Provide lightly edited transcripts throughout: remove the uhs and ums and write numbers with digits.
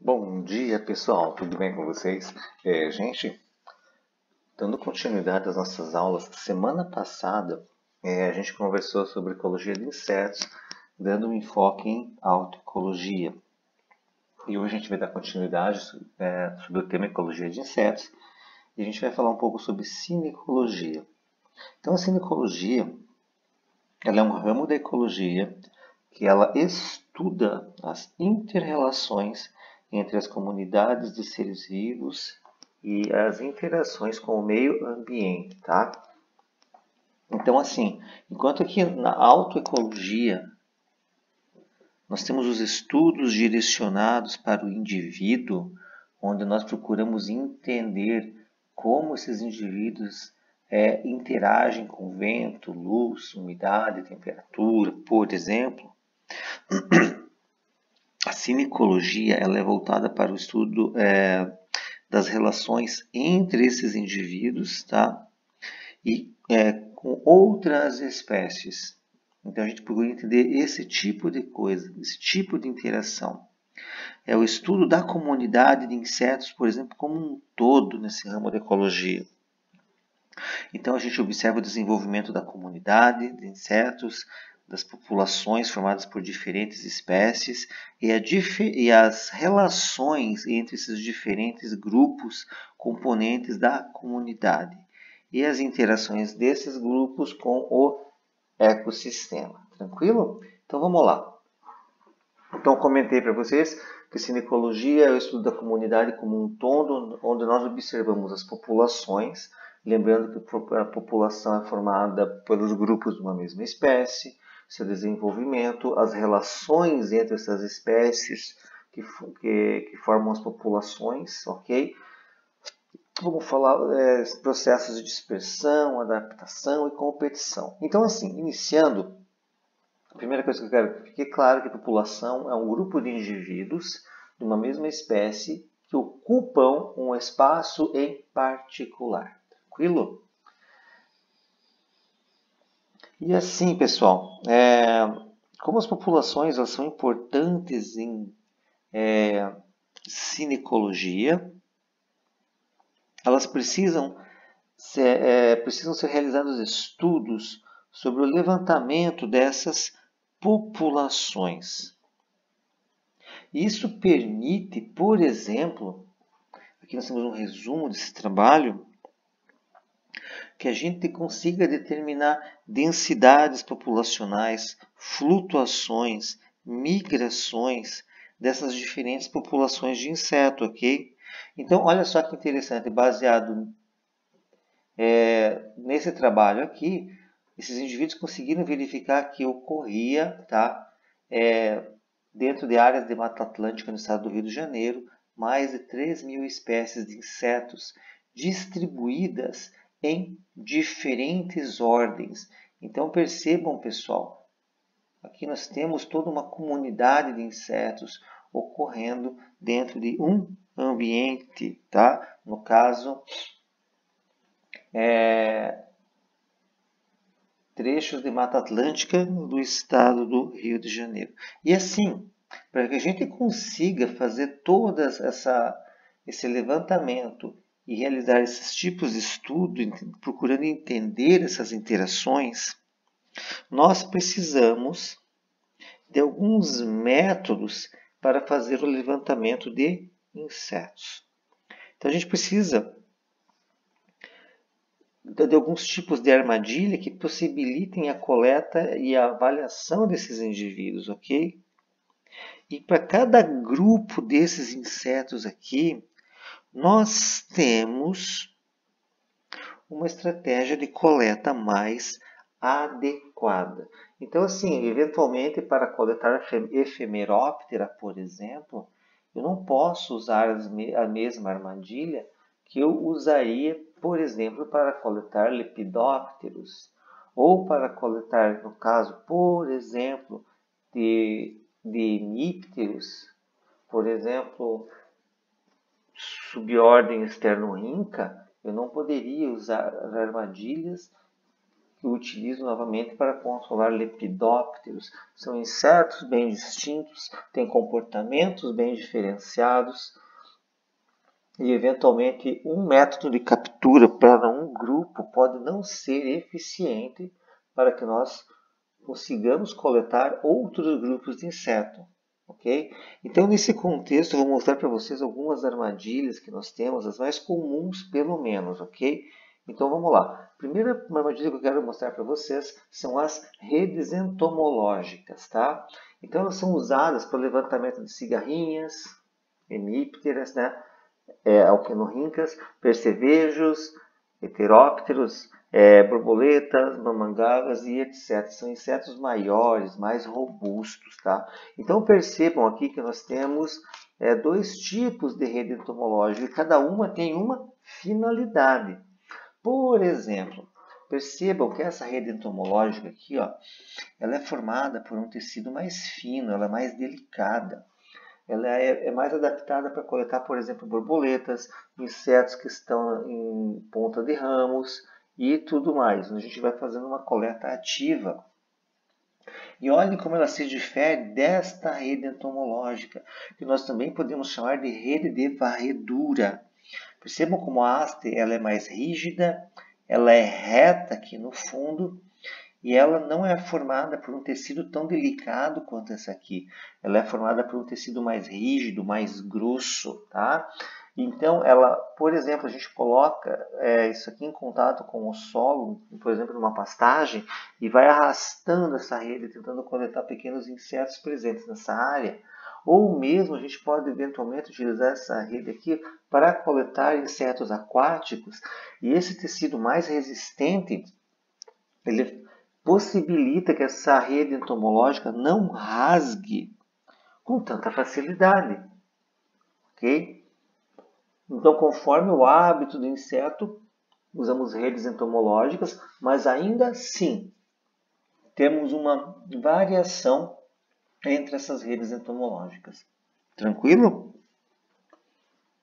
Bom dia, pessoal, tudo bem com vocês? Gente, dando continuidade às nossas aulas, semana passada a gente conversou sobre ecologia de insetos, dando um enfoque em autoecologia. E hoje a gente vai dar continuidade sobre o tema ecologia de insetos e a gente vai falar um pouco sobre cinecologia. Então, a cinecologia ela é um ramo da ecologia que ela estuda as inter-relações entre as comunidades de seres vivos e as interações com o meio ambiente, tá? Então, assim, enquanto que na autoecologia nós temos os estudos direcionados para o indivíduo, onde nós procuramos entender como esses indivíduos interagem com vento, luz, umidade, temperatura, por exemplo. A cinecologia ela é voltada para o estudo das relações entre esses indivíduos, tá? E com outras espécies. Então a gente procura entender esse tipo de coisa, esse tipo de interação. É o estudo da comunidade de insetos, por exemplo, como um todo nesse ramo da ecologia. Então a gente observa o desenvolvimento da comunidade de insetos, das populações formadas por diferentes espécies e as relações entre esses diferentes grupos componentes da comunidade e as interações desses grupos com o ecossistema. Tranquilo? Então vamos lá. Então comentei para vocês que cinecologia é o estudo da comunidade como um todo, onde nós observamos as populações, lembrando que a população é formada pelos grupos de uma mesma espécie, seu desenvolvimento, as relações entre essas espécies que formam as populações, ok? Vamos falar processos de dispersão, adaptação e competição. Então, assim, iniciando, a primeira coisa que eu quero que fique claro é que a população é um grupo de indivíduos de uma mesma espécie que ocupam um espaço em particular. Tranquilo? E assim, pessoal, como as populações elas são importantes em cinecologia, elas precisam ser realizados estudos sobre o levantamento dessas populações. Isso permite, por exemplo, aqui nós temos um resumo desse trabalho, que a gente consiga determinar densidades populacionais, flutuações, migrações dessas diferentes populações de inseto, ok? Então, olha só que interessante, baseado nesse trabalho aqui, esses indivíduos conseguiram verificar que ocorria, tá, dentro de áreas de Mata Atlântica no estado do Rio de Janeiro, mais de 3.000 espécies de insetos distribuídas em diferentes ordens. Então percebam, pessoal, aqui nós temos toda uma comunidade de insetos ocorrendo dentro de um ambiente, tá? No caso, trechos de Mata Atlântica do estado do Rio de Janeiro. E assim, para que a gente consiga fazer todo esse levantamento e realizar esses tipos de estudo, procurando entender essas interações, nós precisamos de alguns métodos para fazer o levantamento de insetos. Então a gente precisa de alguns tipos de armadilha que possibilitem a coleta e a avaliação desses indivíduos, ok? E para cada grupo desses insetos aqui, nós temos uma estratégia de coleta mais adequada. Então, assim, eventualmente para coletar efemeróptera, por exemplo, eu não posso usar a mesma armadilha que eu usaria, por exemplo, para coletar lepidópteros ou para coletar, no caso, por exemplo, de hemípteros, por exemplo, subordem Sternorhyncha, eu não poderia usar armadilhas eu utilizo novamente para controlar lepidópteros. São insetos bem distintos, têm comportamentos bem diferenciados e, eventualmente, um método de captura para um grupo pode não ser eficiente para que nós consigamos coletar outros grupos de insetos. Ok? Então, nesse contexto, eu vou mostrar para vocês algumas armadilhas que nós temos, as mais comuns, pelo menos, ok? Então, vamos lá. A primeira armadilha que eu quero mostrar para vocês são as redes entomológicas, tá? Então, elas são usadas para o levantamento de cigarrinhas, hemípteras, né? Alquenorrincas, percevejos, heterópteros, borboletas, mamangavas e etc. São insetos maiores, mais robustos, tá? Então percebam aqui que nós temos dois tipos de rede entomológica e cada uma tem uma finalidade. Por exemplo, percebam que essa rede entomológica aqui, ó, ela é formada por um tecido mais fino, ela é mais delicada. Ela é mais adaptada para coletar, por exemplo, borboletas, insetos que estão em ponta de ramos e tudo mais. A gente vai fazendo uma coleta ativa. E olhem como ela se difere desta rede entomológica, que nós também podemos chamar de rede de varredura. Percebam como a haste ela é mais rígida, ela é reta aqui no fundo, e ela não é formada por um tecido tão delicado quanto essa aqui. Ela é formada por um tecido mais rígido, mais grosso, tá? Então, ela, por exemplo, a gente coloca isso aqui em contato com o solo, por exemplo, numa pastagem, e vai arrastando essa rede, tentando coletar pequenos insetos presentes nessa área. Ou mesmo a gente pode eventualmente utilizar essa rede aqui para coletar insetos aquáticos. E esse tecido mais resistente, ele possibilita que essa rede entomológica não rasgue com tanta facilidade. Ok? Então, conforme o hábito do inseto, usamos redes entomológicas, mas ainda assim temos uma variação entre essas redes entomológicas. Tranquilo?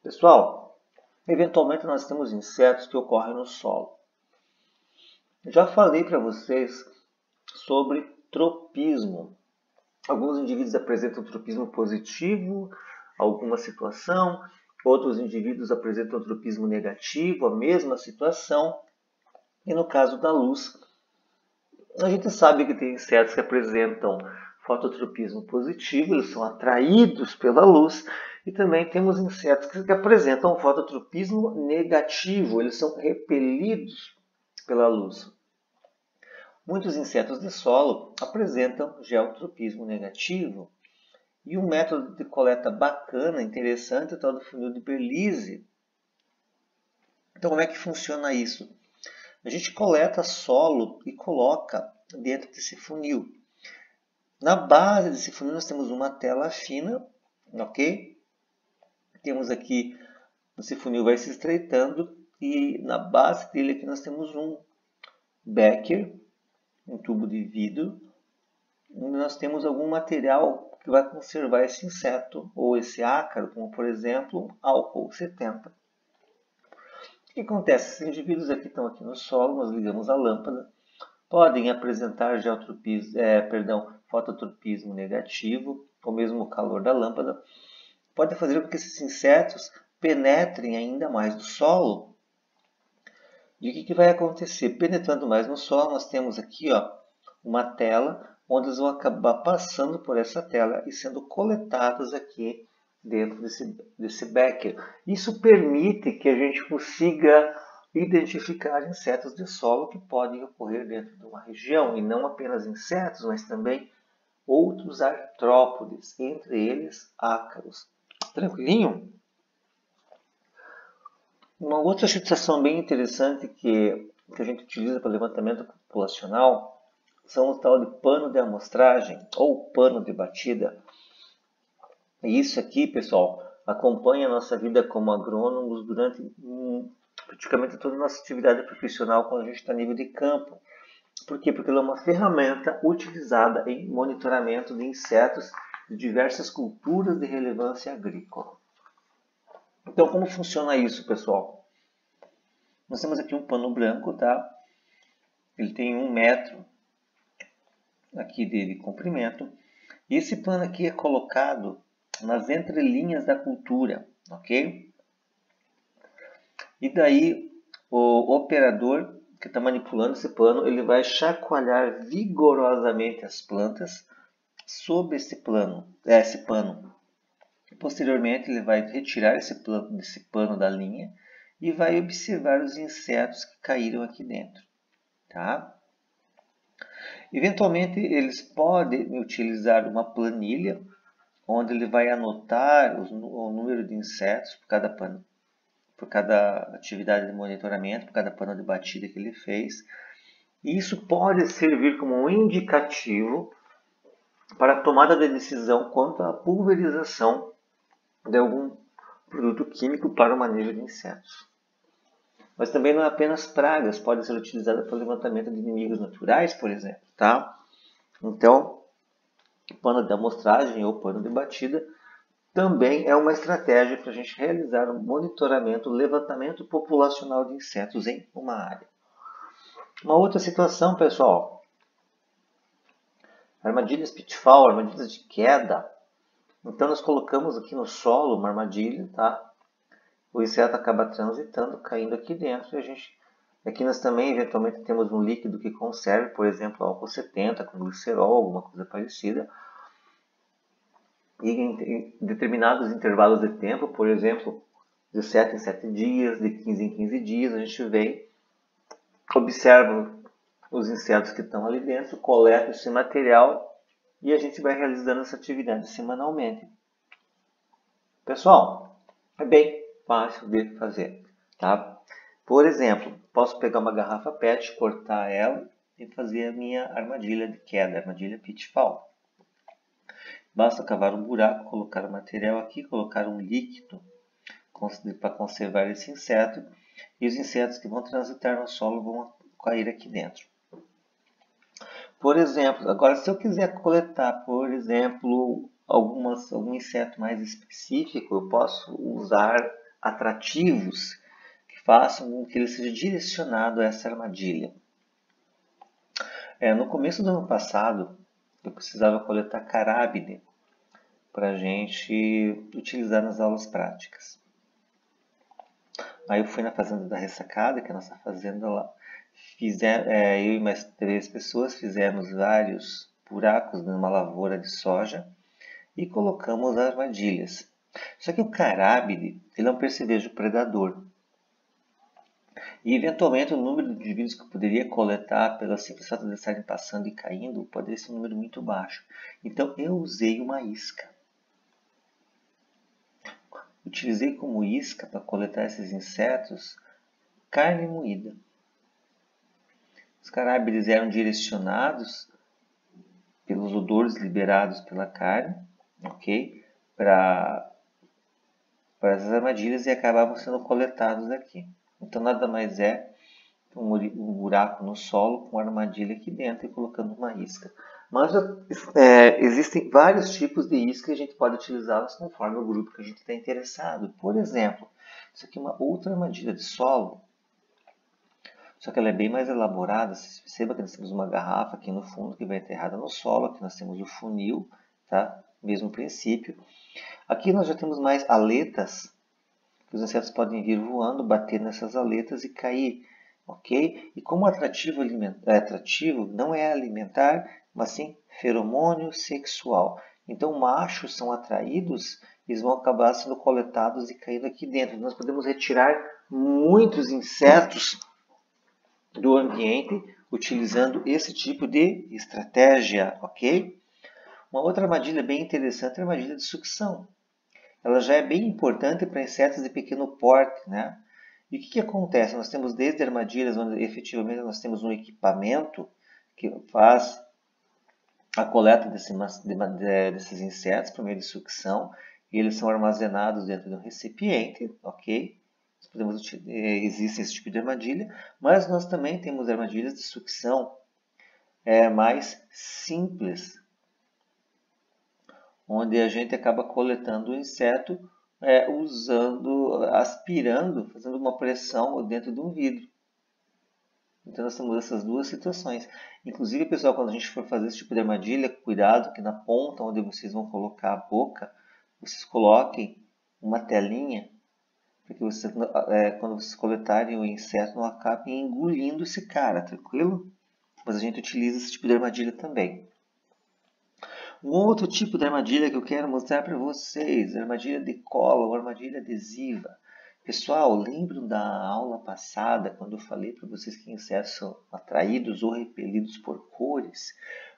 Pessoal, eventualmente nós temos insetos que ocorrem no solo. Já falei para vocês sobre tropismo. Alguns indivíduos apresentam tropismo positivo, alguma situação. Outros indivíduos apresentam tropismo negativo, a mesma situação. E no caso da luz, a gente sabe que tem insetos que apresentam fototropismo positivo, eles são atraídos pela luz. E também temos insetos que apresentam fototropismo negativo, eles são repelidos pela luz. Muitos insetos de solo apresentam geotropismo negativo. E um método de coleta bacana, interessante, é o tal do funil de Berlise. Então, como é que funciona isso? A gente coleta solo e coloca dentro desse funil. Na base desse funil nós temos uma tela fina, ok? Temos aqui, esse funil vai se estreitando e na base dele aqui nós temos um becker, um tubo de vidro, onde nós temos algum material que vai conservar esse inseto ou esse ácaro, como por exemplo álcool 70. O que acontece? Esses indivíduos aqui estão aqui no solo, nós ligamos a lâmpada, podem apresentar fototropismo negativo, ou mesmo o calor da lâmpada, pode fazer com que esses insetos penetrem ainda mais no solo. E o que vai acontecer? Penetrando mais no solo, nós temos aqui uma tela, onde eles vão acabar passando por essa tela e sendo coletados aqui dentro desse becker. Isso permite que a gente consiga identificar insetos de solo que podem ocorrer dentro de uma região, e não apenas insetos, mas também outros artrópodes, entre eles ácaros. Tranquilinho? Uma outra situação bem interessante que a gente utiliza para levantamento populacional são o tal de pano de amostragem ou pano de batida. E isso aqui, pessoal, acompanha a nossa vida como agrônomos durante praticamente toda a nossa atividade profissional quando a gente está a nível de campo. Por quê? Porque ela é uma ferramenta utilizada em monitoramento de insetos de diversas culturas de relevância agrícola. Então, como funciona isso, pessoal? Nós temos aqui um pano branco, tá? ele tem 1 metro aqui de comprimento. E esse pano aqui é colocado nas entrelinhas da cultura, ok? E daí o operador que está manipulando esse pano, ele vai chacoalhar vigorosamente as plantas sobre esse pano. Posteriormente, ele vai retirar esse pano da linha e vai observar os insetos que caíram aqui dentro. Tá? Eventualmente, eles podem utilizar uma planilha, onde ele vai anotar o número de insetos por cada atividade de monitoramento, por cada pano de batida que ele fez. E isso pode servir como um indicativo para a tomada de decisão quanto à pulverização de algum produto químico para o manejo de insetos. Mas também não é apenas pragas, pode ser utilizada para o levantamento de inimigos naturais, por exemplo. Tá? Então, o pano de amostragem ou pano de batida também é uma estratégia para a gente realizar um monitoramento, levantamento populacional de insetos em uma área. Uma outra situação, pessoal, armadilhas pitfall, armadilhas de queda. Então nós colocamos aqui no solo uma armadilha, tá? O inseto acaba transitando, caindo aqui dentro. E aqui nós também eventualmente temos um líquido que conserve, por exemplo, álcool 70 com glicerol, alguma coisa parecida. E em determinados intervalos de tempo, por exemplo, de 7 em 7 dias, de 15 em 15 dias, a gente vem, observa os insetos que estão ali dentro, coleta esse material e a gente vai realizando essa atividade semanalmente. Pessoal, é bem fácil de fazer. Tá? Por exemplo, posso pegar uma garrafa PET, cortar ela e fazer a minha armadilha de queda, armadilha pitfall. Basta cavar um buraco, colocar o material aqui, colocar um líquido para conservar esse inseto e os insetos que vão transitar no solo vão cair aqui dentro. Por exemplo, agora se eu quiser coletar, por exemplo, algum inseto mais específico, eu posso usar atrativos que façam com que ele seja direcionado a essa armadilha. No começo do ano passado, eu precisava coletar carábide para a gente utilizar nas aulas práticas. Aí eu fui na fazenda da Ressacada, que é a nossa fazenda lá. Eu e mais 3 pessoas fizemos vários buracos numa lavoura de soja e colocamos armadilhas. Só que o carábide, ele é um percevejo predador. E eventualmente o número de indivíduos que eu poderia coletar pela simples fato de estarem passando e caindo poderia ser um número muito baixo. Então eu usei uma isca. Utilizei como isca para coletar esses insetos carne moída. Os carábides eram direcionados pelos odores liberados pela carne, ok? Para essas armadilhas e acabavam sendo coletados aqui. Então nada mais é um buraco no solo com armadilha aqui dentro e colocando uma isca. Mas existem vários tipos de isca e a gente pode utilizá-las conforme o grupo que a gente está interessado. Por exemplo, isso aqui é uma outra armadilha de solo, só que ela é bem mais elaborada. Você perceba que nós temos uma garrafa aqui no fundo que vai enterrada no solo, aqui nós temos o funil, tá? Mesmo princípio. Aqui nós já temos mais aletas, que os insetos podem vir voando, bater nessas aletas e cair. Ok? E como atrativo não é alimentar, mas sim feromônio sexual. Então, machos são atraídos, eles vão acabar sendo coletados e caindo aqui dentro. Nós podemos retirar muitos insetos do ambiente utilizando esse tipo de estratégia, ok? Uma outra armadilha bem interessante é a armadilha de sucção. Ela já é bem importante para insetos de pequeno porte, né? E o que acontece? Nós temos desde armadilhas onde efetivamente nós temos um equipamento que faz a coleta desses insetos por meio de sucção e eles são armazenados dentro de um recipiente, ok? Existe esse tipo de armadilha, mas nós também temos armadilhas de sucção mais simples, onde a gente acaba coletando o inseto aspirando, fazendo uma pressão dentro de um vidro. Então nós temos essas duas situações. Inclusive, pessoal, quando a gente for fazer esse tipo de armadilha, cuidado que na ponta onde vocês vão colocar a boca, vocês coloquem uma telinha, porque você, quando vocês coletarem o inseto, não acabem engolindo esse cara, tranquilo? Mas a gente utiliza esse tipo de armadilha também. Um outro tipo de armadilha que eu quero mostrar para vocês, armadilha de cola ou armadilha adesiva. Pessoal, lembram da aula passada quando eu falei para vocês que insetos são atraídos ou repelidos por cores?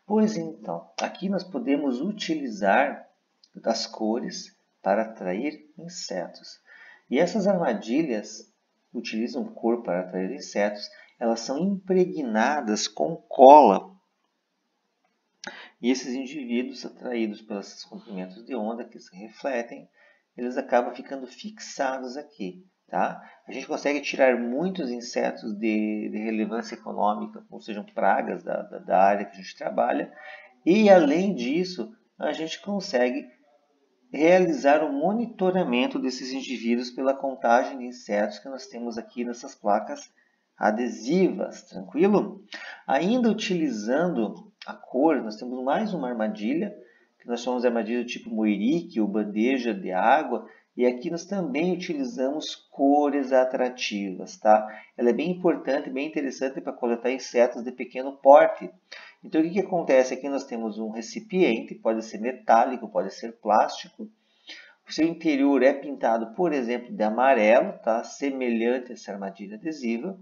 Pois então, aqui nós podemos utilizar das cores para atrair insetos. E essas armadilhas utilizam cor para atrair insetos, elas são impregnadas com cola. E esses indivíduos, atraídos pelos comprimentos de onda que se refletem, eles acabam ficando fixados aqui. Tá? A gente consegue tirar muitos insetos de relevância econômica, ou sejam, pragas da área que a gente trabalha. E, além disso, a gente consegue realizar o monitoramento desses indivíduos pela contagem de insetos que nós temos aqui nessas placas adesivas, tranquilo? Ainda utilizando a cor, nós temos mais uma armadilha, que nós chamamos de armadilha do tipo moirique ou bandeja de água, e aqui nós também utilizamos cores atrativas, tá? Ela é bem importante, bem interessante para coletar insetos de pequeno porte. Então, o que acontece? Aqui nós temos um recipiente, pode ser metálico, pode ser plástico. O seu interior é pintado, por exemplo, de amarelo, tá? Semelhante a essa armadilha adesiva.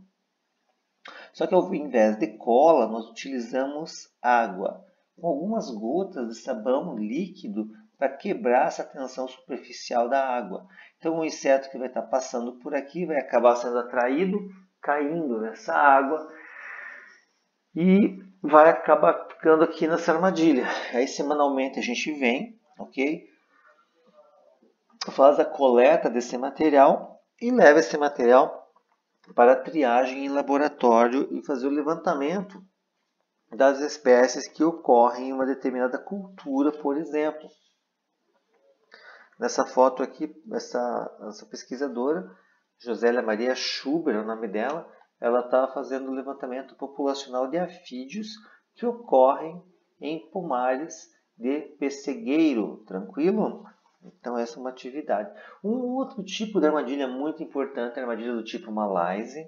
Só que ao invés de cola, nós utilizamos água, com algumas gotas de sabão líquido para quebrar essa tensão superficial da água. Então, o inseto que vai estar passando por aqui vai acabar sendo atraído, caindo nessa água e vai acabar ficando aqui nessa armadilha. Aí semanalmente a gente vem, ok? Faz a coleta desse material e leva esse material para triagem em laboratório e fazer o levantamento das espécies que ocorrem em uma determinada cultura, por exemplo. Nessa foto aqui, essa pesquisadora, Josélia Maria Schuber, é o nome dela, ela está fazendo o levantamento populacional de afídeos que ocorrem em pomares de pessegueiro, tranquilo? Então essa é uma atividade. Um outro tipo de armadilha muito importante é a armadilha do tipo Malaise.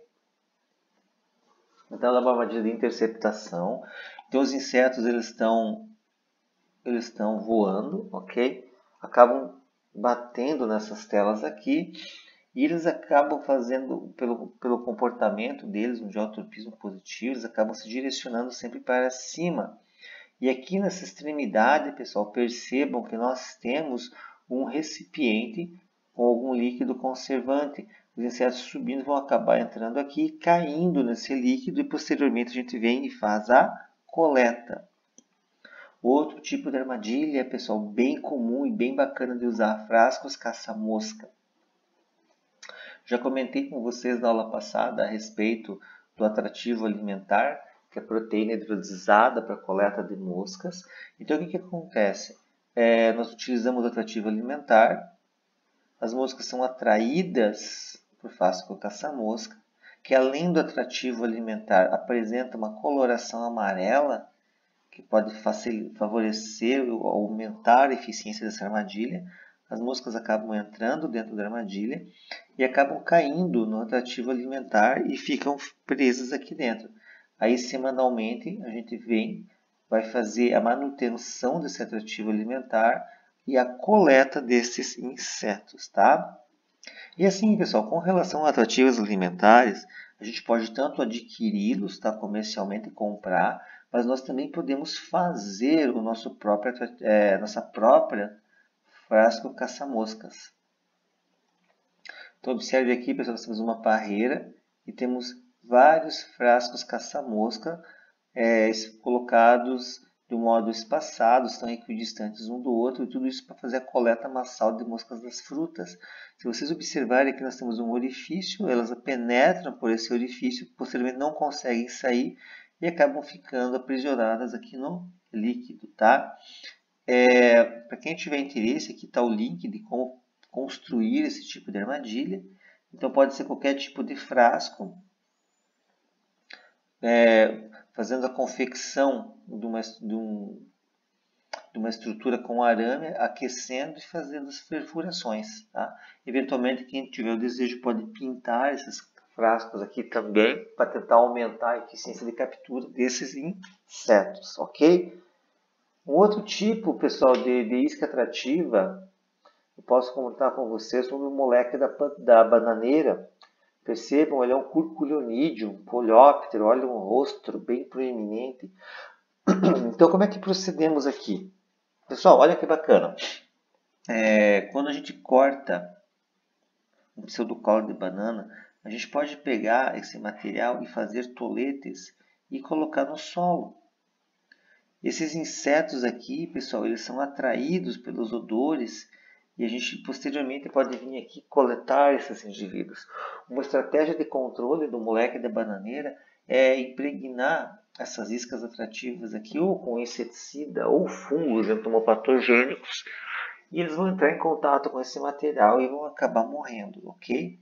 Então ela é uma armadilha de interceptação. Então os insetos eles estão voando, ok? Acabam batendo nessas telas aqui e eles acabam fazendo, pelo comportamento deles, um geotropismo positivo, eles acabam se direcionando sempre para cima. E aqui nessa extremidade, pessoal, percebam que nós temos um recipiente com algum líquido conservante. Os insetos subindo vão acabar entrando aqui, caindo nesse líquido e posteriormente a gente vem e faz a coleta. Outro tipo de armadilha, pessoal, bem comum e bem bacana de usar, frascos caça-mosca. Já comentei com vocês na aula passada a respeito do atrativo alimentar, que é proteína hidrolisada para coleta de moscas. Então, o que acontece? Nós utilizamos o atrativo alimentar, as moscas são atraídas por frasco caça-mosca, que além do atrativo alimentar apresenta uma coloração amarela, que pode favorecer ou aumentar a eficiência dessa armadilha. As moscas acabam entrando dentro da armadilha e acabam caindo no atrativo alimentar e ficam presas aqui dentro. Aí semanalmente a gente vai fazer a manutenção desse atrativo alimentar e a coleta desses insetos, tá? E assim, pessoal, com relação a atrativos alimentares, a gente pode tanto adquiri-los, tá, comercialmente comprar, mas nós também podemos fazer o nossa própria frasco caça-moscas. Então, observe aqui, pessoal, nós temos uma parreira e temos vários frascos caça-mosca colocados de um modo espaçado, estão equidistantes um do outro, e tudo isso para fazer a coleta massal de moscas das frutas. Se vocês observarem aqui, nós temos um orifício, elas penetram por esse orifício, posteriormente não conseguem sair e acabam ficando aprisionadas aqui no líquido, tá? Para quem tiver interesse, aqui está o link de como construir esse tipo de armadilha. Então pode ser qualquer tipo de frasco, fazendo a confecção de uma estrutura com arame, aquecendo e fazendo as perfurações. Tá? Eventualmente, quem tiver o desejo pode pintar esses frascos aqui também, para tentar aumentar a eficiência de captura desses insetos, ok? Um outro tipo, pessoal, de isca atrativa, eu posso comentar com vocês sobre o moleque da bananeira. Percebam, ele é um curculionídeo, um coleóptero, olha um rosto bem proeminente. Então, como é que procedemos aqui? Pessoal, olha que bacana. Quando a gente corta um pseudocaule de banana, a gente pode pegar esse material e fazer toletes e colocar no solo. Esses insetos aqui, pessoal, eles são atraídos pelos odores e a gente posteriormente pode vir aqui coletar esses indivíduos. Uma estratégia de controle do moleque da bananeira é impregnar essas iscas atrativas aqui ou com inseticida ou fungos entomopatogênicos e eles vão entrar em contato com esse material e vão acabar morrendo, ok?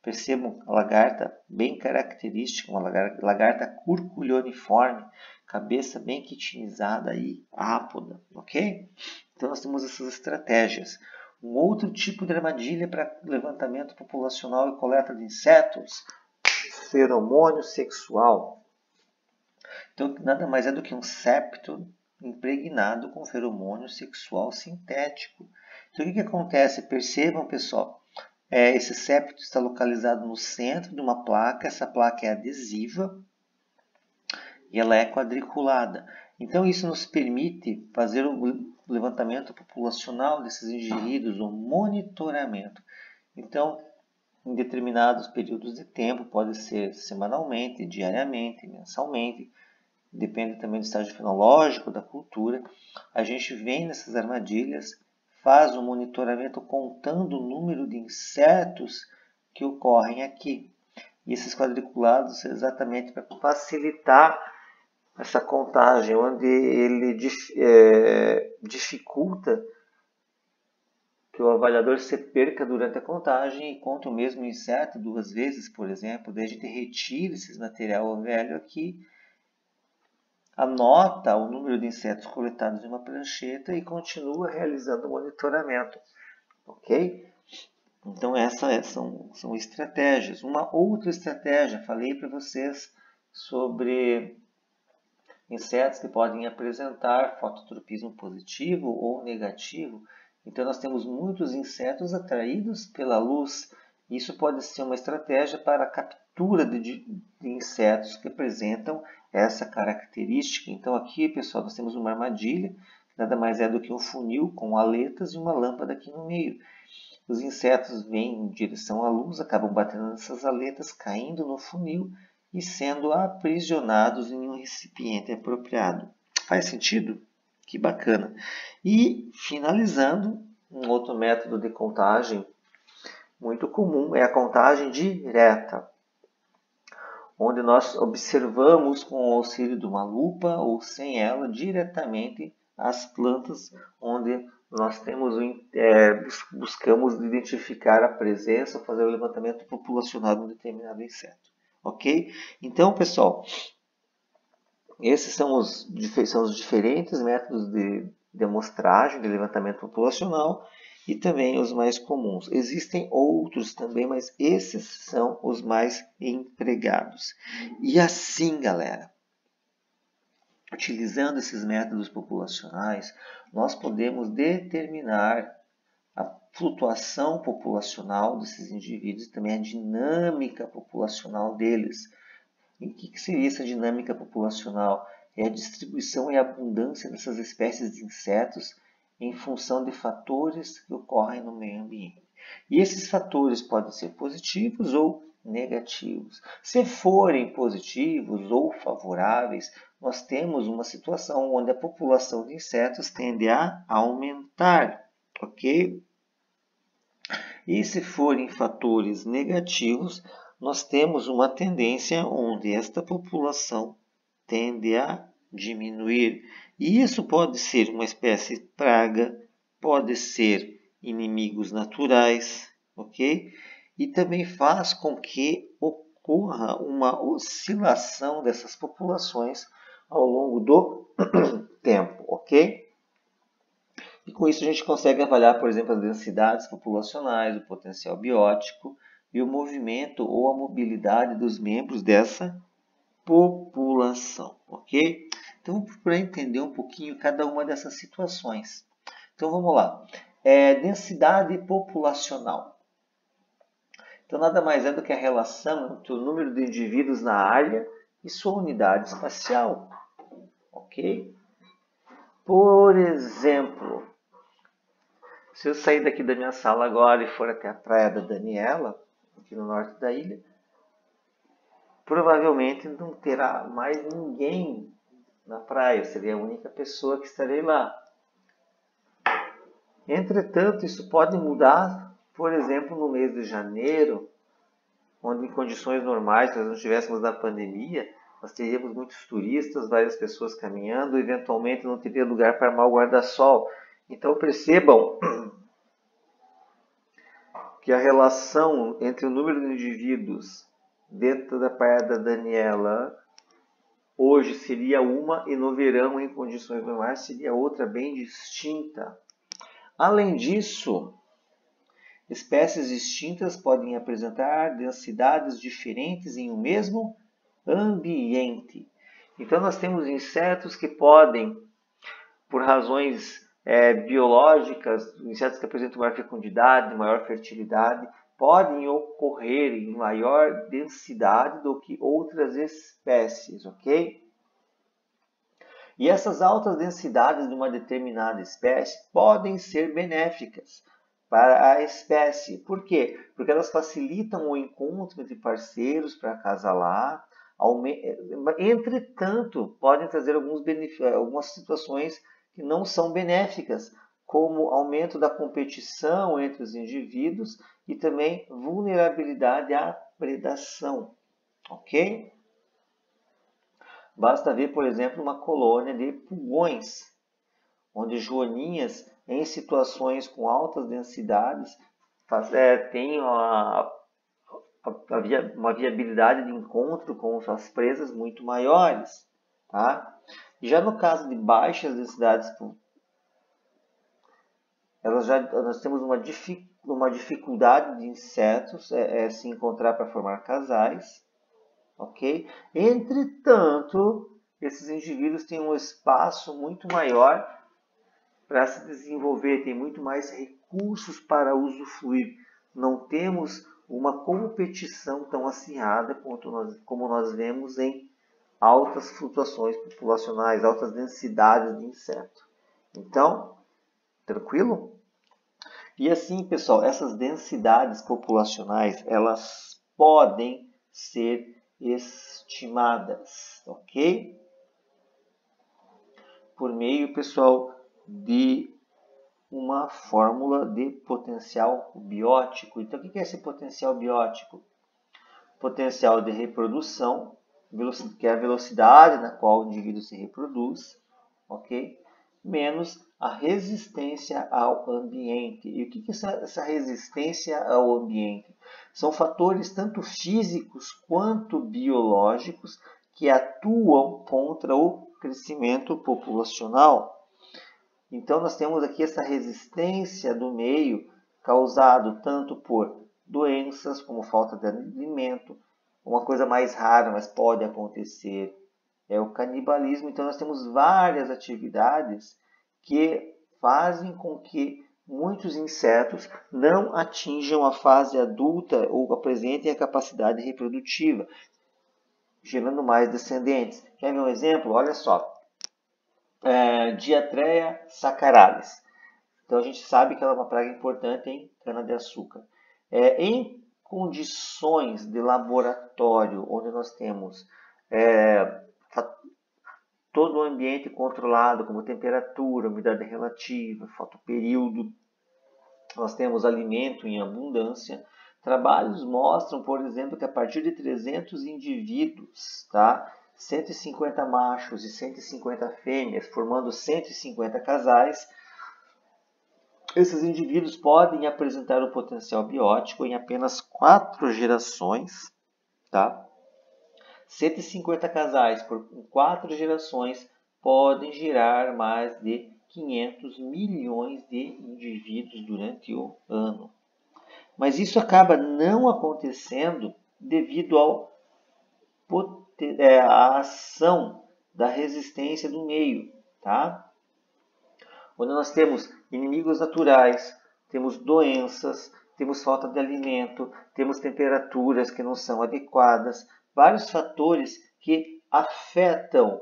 Percebam a lagarta bem característica, uma lagarta curculioniforme, cabeça bem quitinizada e ápoda, ok? Então nós temos essas estratégias. Um outro tipo de armadilha para levantamento populacional e coleta de insetos, feromônio sexual. Então nada mais é do que um septo impregnado com feromônio sexual sintético. Então o que acontece? Percebam, pessoal, esse septo está localizado no centro de uma placa, essa placa é adesiva e ela é quadriculada. Então isso nos permite fazer o levantamento populacional desses indivíduos, o monitoramento. Então, em determinados períodos de tempo, pode ser semanalmente, diariamente, mensalmente, depende também do estágio fenológico da cultura, a gente vem nessas armadilhas, faz um monitoramento contando o número de insetos que ocorrem aqui. E esses quadriculados exatamente para facilitar essa contagem, onde ele dificulta que o avaliador se perca durante a contagem e conta o mesmo inseto 2 vezes, por exemplo. Daí a gente retira esse material velho aqui, anota o número de insetos coletados em uma prancheta e continua realizando o monitoramento, ok? Então essas são estratégias. Uma outra estratégia, falei para vocês sobre insetos que podem apresentar fototropismo positivo ou negativo. Então nós temos muitos insetos atraídos pela luz. Isso pode ser uma estratégia para a captura de insetos que apresentam essa característica. Então aqui, pessoal, nós temos uma armadilha, que nada mais é do que um funil com aletas e uma lâmpada aqui no meio. Os insetos vêm em direção à luz, acabam batendo nessas aletas, caindo no funil e sendo aprisionados em um recipiente apropriado. Faz sentido? Que bacana! E, finalizando, um outro método de contagem muito comum é a contagem direta, onde nós observamos com o auxílio de uma lupa ou sem ela diretamente as plantas onde nós buscamos identificar a presença, fazer o levantamento populacional de um determinado inseto. Ok? Então, pessoal, esses são os diferentes métodos de amostragem, de levantamento populacional e também os mais comuns. Existem outros também, mas esses são os mais empregados. E assim, galera, utilizando esses métodos populacionais, nós podemos determinar a flutuação populacional desses indivíduos e também a dinâmica populacional deles. E o que seria essa dinâmica populacional? É a distribuição e a abundância dessas espécies de insetos em função de fatores que ocorrem no meio ambiente. E esses fatores podem ser positivos ou negativos. Se forem positivos ou favoráveis, nós temos uma situação onde a população de insetos tende a aumentar, ok? E se forem fatores negativos, nós temos uma tendência onde esta população tende a diminuir. E isso pode ser uma espécie de praga, pode ser inimigos naturais, ok? E também faz com que ocorra uma oscilação dessas populações ao longo do tempo, ok? E com isso a gente consegue avaliar, por exemplo, as densidades populacionais, o potencial biótico e o movimento ou a mobilidade dos membros dessa população, ok? Então vamos procurar entender um pouquinho cada uma dessas situações. Então vamos lá. Densidade populacional. Então nada mais é do que a relação entre o número de indivíduos na área e sua unidade espacial, ok? Por exemplo, se eu sair daqui da minha sala agora e for até a praia da Daniela, aqui no norte da ilha, provavelmente não terá mais ninguém na praia, eu serei a única pessoa que estarei lá. Entretanto, isso pode mudar, por exemplo, no mês de janeiro, onde em condições normais, se nós não estivéssemos na pandemia, nós teríamos muitos turistas, várias pessoas caminhando, eventualmente não teria lugar para armar o guarda-sol. Então percebam que a relação entre o número de indivíduos dentro da praia da Daniela hoje seria uma e no verão, em condições normais, seria outra bem distinta. Além disso, espécies distintas podem apresentar densidades diferentes em um mesmo ambiente. Então, nós temos insetos que podem, por razões biológicas, insetos que apresentam maior fecundidade, maior fertilidade, podem ocorrer em maior densidade do que outras espécies, ok? E essas altas densidades de uma determinada espécie podem ser benéficas para a espécie. Por quê? Porque elas facilitam o encontro entre parceiros para acasalar. Entretanto, podem trazer algumas situações que não são benéficas, como aumento da competição entre os indivíduos e também vulnerabilidade à predação. Ok? Basta ver, por exemplo, uma colônia de pulgões, onde joaninhas em situações com altas densidades têm uma viabilidade de encontro com as presas muito maiores. Tá? E já no caso de baixas densidades, nós temos uma dificuldade de insetos se encontrar para formar casais. Ok? Entretanto, esses indivíduos têm um espaço muito maior para se desenvolver, têm muito mais recursos para usufruir. Não temos uma competição tão acirrada como nós vemos em altas flutuações populacionais, altas densidades de inseto. Então, tranquilo? E assim, pessoal, essas densidades populacionais, elas podem ser estimadas, ok? Por meio, pessoal, de uma fórmula de potencial biótico. Então, o que é esse potencial biótico? Potencial de reprodução, que é a velocidade na qual o indivíduo se reproduz, ok? Menos a resistência ao ambiente. E o que é essa resistência ao ambiente? São fatores tanto físicos quanto biológicos que atuam contra o crescimento populacional. Então, nós temos aqui essa resistência do meio causado tanto por doenças como falta de alimento. Uma coisa mais rara, mas pode acontecer, é o canibalismo. Então, nós temos várias atividades que fazem com que muitos insetos não atinjam a fase adulta ou apresentem a capacidade reprodutiva, gerando mais descendentes. Quer ver um exemplo? Olha só. Diatreia sacaralis. Então, a gente sabe que ela é uma praga importante em cana-de-açúcar. Em condições de laboratório, onde nós temos todo o ambiente controlado, como temperatura, umidade relativa, fotoperíodo, nós temos alimento em abundância. Trabalhos mostram, por exemplo, que a partir de 300 indivíduos, tá? 150 machos e 150 fêmeas, formando 150 casais, esses indivíduos podem apresentar um potencial biótico em apenas 4 gerações, tá? 150 casais por 4 gerações podem gerar mais de 500 milhões de indivíduos durante o ano. Mas isso acaba não acontecendo devido à ação da resistência do meio, tá? Onde nós temos inimigos naturais, temos doenças, temos falta de alimento, temos temperaturas que não são adequadas, vários fatores que afetam,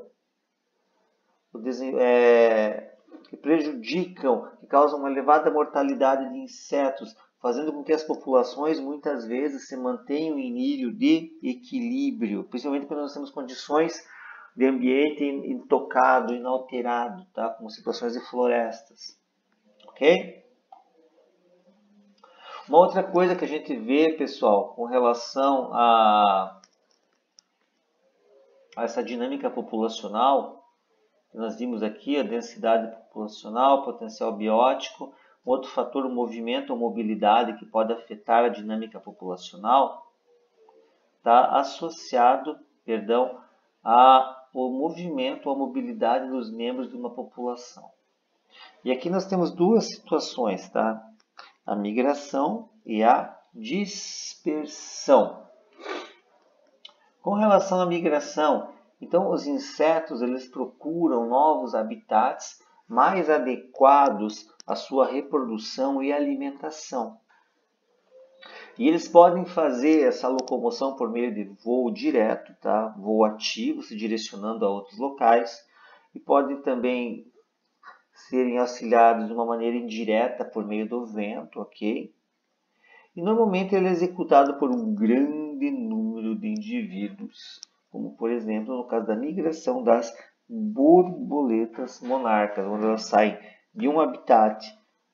que prejudicam, que causam uma elevada mortalidade de insetos, fazendo com que as populações muitas vezes se mantenham em nível de equilíbrio, principalmente quando nós temos condições de ambiente intocado, inalterado, tá? Como situações de florestas. Ok? Uma outra coisa que a gente vê, pessoal, com relação a essa dinâmica populacional, que nós vimos aqui, a densidade populacional, potencial biótico, outro fator, o movimento ou mobilidade, que pode afetar a dinâmica populacional, está associado, ao movimento ou à mobilidade dos membros de uma população. E aqui nós temos duas situações, tá? A migração e a dispersão. Com relação à migração, então os insetos eles procuram novos habitats mais adequados à sua reprodução e alimentação. E eles podem fazer essa locomoção por meio de voo direto, tá? Voo ativo, se direcionando a outros locais. E podem também serem auxiliados de uma maneira indireta por meio do vento, ok? E normalmente ele é executado por um grande número de indivíduos, como por exemplo no caso da migração das borboletas monarcas, onde elas saem de um habitat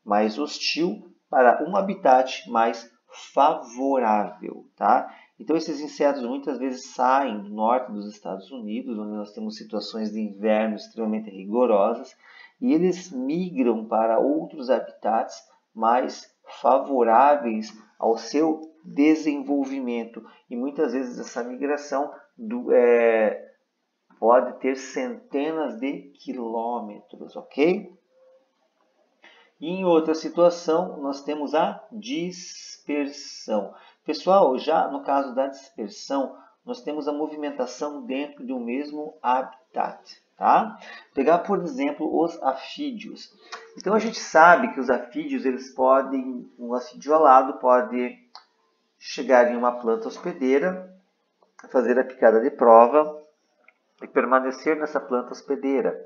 mais hostil para um habitat mais favorável, tá? Então esses insetos muitas vezes saem do norte dos Estados Unidos, onde nós temos situações de inverno extremamente rigorosas, e eles migram para outros habitats mais favoráveis ao seu desenvolvimento. E muitas vezes essa migração pode ter centenas de quilômetros, ok? E em outra situação, nós temos a dispersão. Pessoal, já no caso da dispersão, nós temos a movimentação dentro de um mesmo habitat. Tá? Pegar, por exemplo, os afídeos. Então, a gente sabe que os afídeos, um afídeo alado pode chegar em uma planta hospedeira, fazer a picada de prova e permanecer nessa planta hospedeira.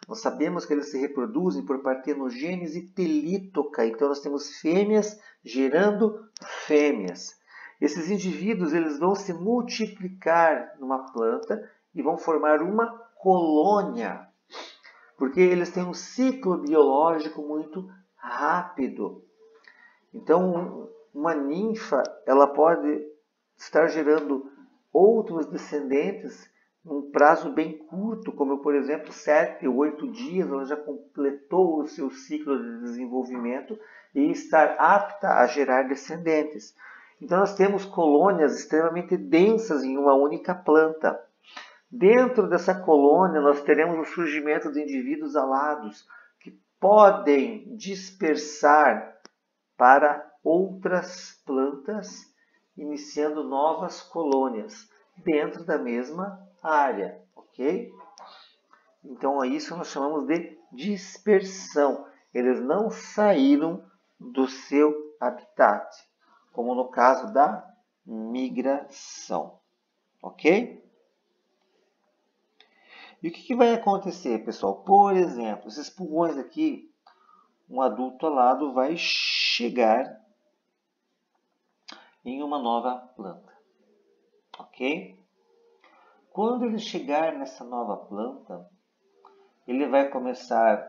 Nós sabemos que eles se reproduzem por partenogênese telítoca, então nós temos fêmeas gerando fêmeas. Esses indivíduos eles vão se multiplicar numa planta e vão formar uma colônia, porque eles têm um ciclo biológico muito rápido. Então, uma ninfa ela pode estar gerando outros descendentes num prazo bem curto, como por exemplo 7 ou 8 dias, ela já completou o seu ciclo de desenvolvimento e estar apta a gerar descendentes. Então nós temos colônias extremamente densas em uma única planta. Dentro dessa colônia nós teremos o surgimento de indivíduos alados que podem dispersar para outras plantas, iniciando novas colônias dentro da mesma área, ok? Então isso nós chamamos de dispersão. Eles não saíram do seu habitat, como no caso da migração, ok? E o que vai acontecer, pessoal? Por exemplo, esses pulgões aqui, um adulto alado vai chegar em uma nova planta, ok? Quando ele chegar nessa nova planta, ele vai começar,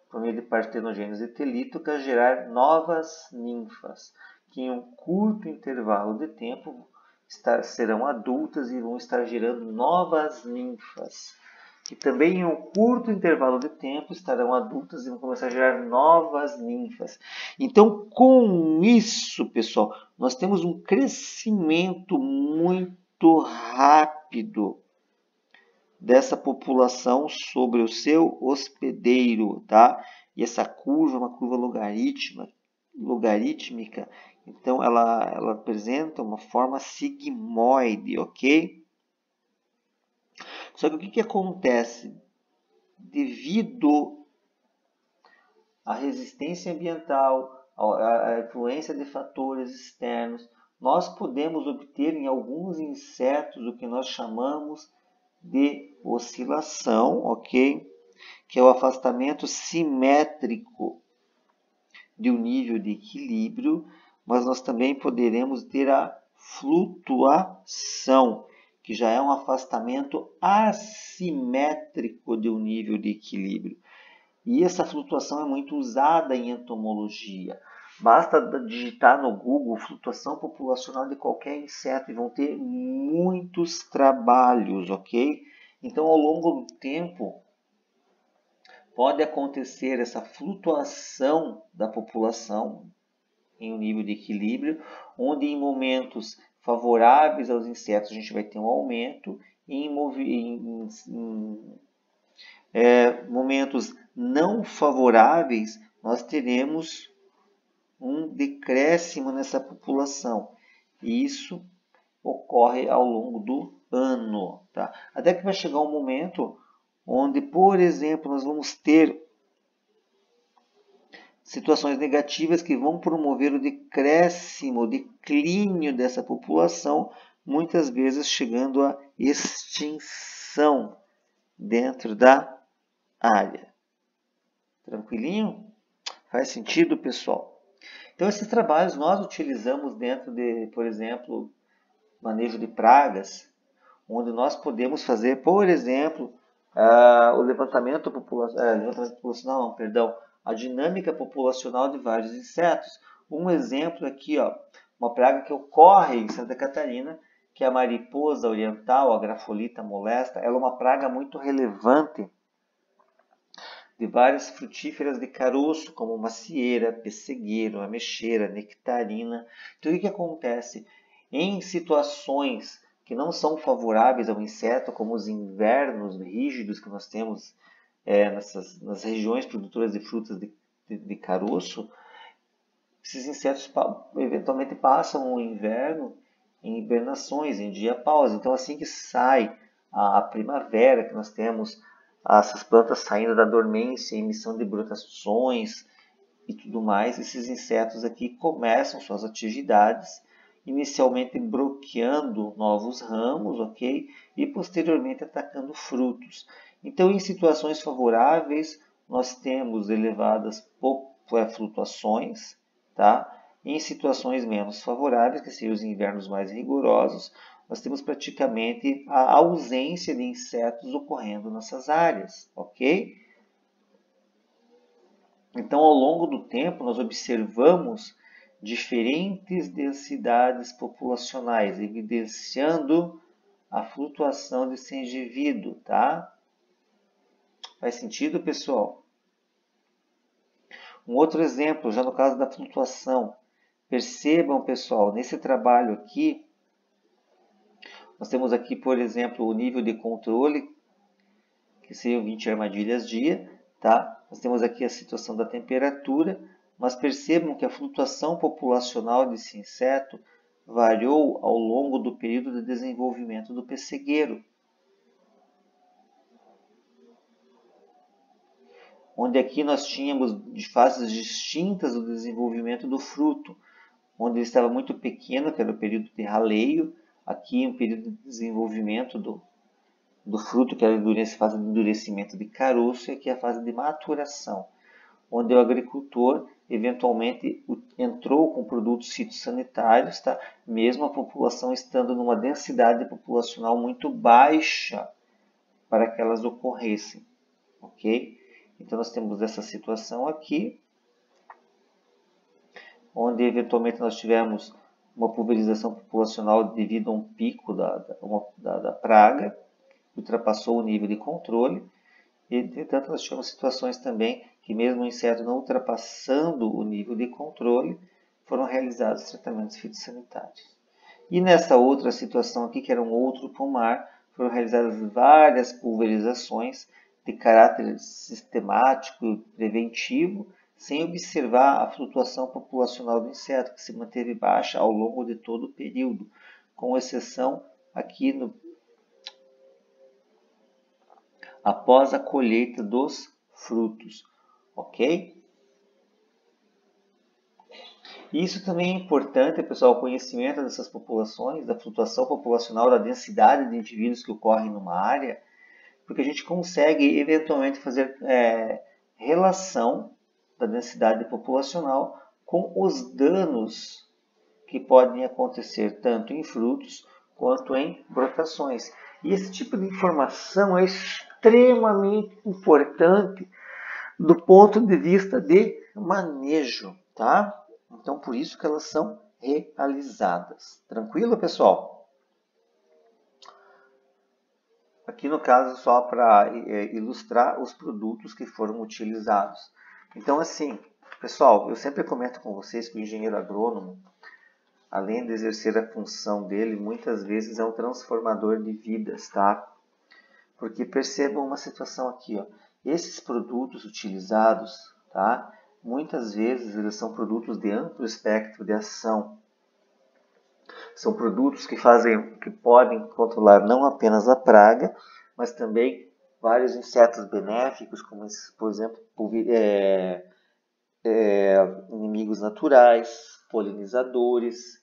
por meio de partenogênese telítoca, a gerar novas ninfas, que em um curto intervalo de tempo serão adultas e vão estar gerando novas ninfas. que também em um curto intervalo de tempo estarão adultas e vão começar a gerar novas ninfas. Então, com isso, pessoal, nós temos um crescimento muito rápido dessa população sobre o seu hospedeiro, tá? E essa curva é uma curva logarítmica, então ela apresenta uma forma sigmoide, ok? Só que o que acontece? Devido à resistência ambiental, à influência de fatores externos, nós podemos obter em alguns insetos o que nós chamamos de oscilação, ok? Que é o afastamento simétrico de um nível de equilíbrio, mas nós também poderemos ter a flutuação, que já é um afastamento assimétrico de um nível de equilíbrio. E essa flutuação é muito usada em entomologia. Basta digitar no Google flutuação populacional de qualquer inseto e vão ter muitos trabalhos, ok? Então, ao longo do tempo, pode acontecer essa flutuação da população em um nível de equilíbrio, onde em momentos favoráveis aos insetos a gente vai ter um aumento, e em momentos não favoráveis nós teremos um decréscimo nessa população. E isso ocorre ao longo do ano. Tá? Até que vai chegar um momento onde, por exemplo, nós vamos ter situações negativas que vão promover o decréscimo, o declínio dessa população, muitas vezes chegando à extinção dentro da área. Tranquilinho? Faz sentido, pessoal? Então, esses trabalhos nós utilizamos dentro de, por exemplo, manejo de pragas, onde nós podemos fazer, por exemplo, o levantamento populacional, a dinâmica populacional de vários insetos. Um exemplo aqui, ó, uma praga que ocorre em Santa Catarina, que é a mariposa oriental, a grafolita molesta. Ela é uma praga muito relevante de várias frutíferas de caroço, como macieira, pessegueiro, ameixeira, nectarina. Então, o que acontece? Em situações que não são favoráveis ao inseto, como os invernos rígidos que nós temos nas regiões produtoras de frutas de caroço, esses insetos eventualmente passam o inverno em hibernações, em diapausa. Então, assim que sai a primavera, que nós temos essas plantas saindo da dormência, emissão de brotações e tudo mais, esses insetos aqui começam suas atividades, inicialmente broqueando novos ramos, ok? E posteriormente atacando frutos. Então, em situações favoráveis, nós temos elevadas flutuações, tá? Em situações menos favoráveis, que seriam os invernos mais rigorosos, nós temos praticamente a ausência de insetos ocorrendo nessas áreas, ok? Então, ao longo do tempo, nós observamos diferentes densidades populacionais, evidenciando a flutuação desse indivíduo, tá? Faz sentido, pessoal? Um outro exemplo, já no caso da flutuação. Percebam, pessoal, nesse trabalho aqui, nós temos aqui, por exemplo, o nível de controle, que seriam 20 armadilhas dia, tá? Nós temos aqui a situação da temperatura, mas percebam que a flutuação populacional desse inseto variou ao longo do período de desenvolvimento do pessegueiro, onde aqui nós tínhamos de fases distintas do desenvolvimento do fruto, onde ele estava muito pequeno, que era o período de raleio, aqui um período de desenvolvimento do fruto, que era a fase de endurecimento de caroço, e aqui a fase de maturação, onde o agricultor eventualmente entrou com produtos fitossanitários, tá? Mesmo a população estando numa densidade populacional muito baixa para que elas ocorressem, ok? Então nós temos essa situação aqui, onde eventualmente nós tivemos uma pulverização populacional devido a um pico da praga, ultrapassou o nível de controle. E, entretanto, nós tivemos situações também que, mesmo o inseto não ultrapassando o nível de controle, foram realizados tratamentos fitossanitários. E nessa outra situação aqui, que era um outro pomar, foram realizadas várias pulverizações de caráter sistemático e preventivo, sem observar a flutuação populacional do inseto, que se manteve baixa ao longo de todo o período, com exceção aqui após a colheita dos frutos, ok? Isso também é importante, pessoal, o conhecimento dessas populações, da flutuação populacional, da densidade de indivíduos que ocorrem numa área, porque a gente consegue eventualmente fazer relação da densidade populacional com os danos que podem acontecer tanto em frutos quanto em brotações. E esse tipo de informação é extremamente importante do ponto de vista de manejo, tá? Então, por isso que elas são realizadas. Tranquilo, pessoal? Aqui no caso, só para ilustrar os produtos que foram utilizados. Então, assim, pessoal, eu sempre comento com vocês que o engenheiro agrônomo, além de exercer a função dele, muitas vezes é um transformador de vidas, tá? Porque percebam uma situação aqui, ó. Esses produtos utilizados, tá? Muitas vezes eles são produtos de amplo espectro de ação. São produtos que podem controlar não apenas a praga, mas também vários insetos benéficos, como por exemplo inimigos naturais, polinizadores,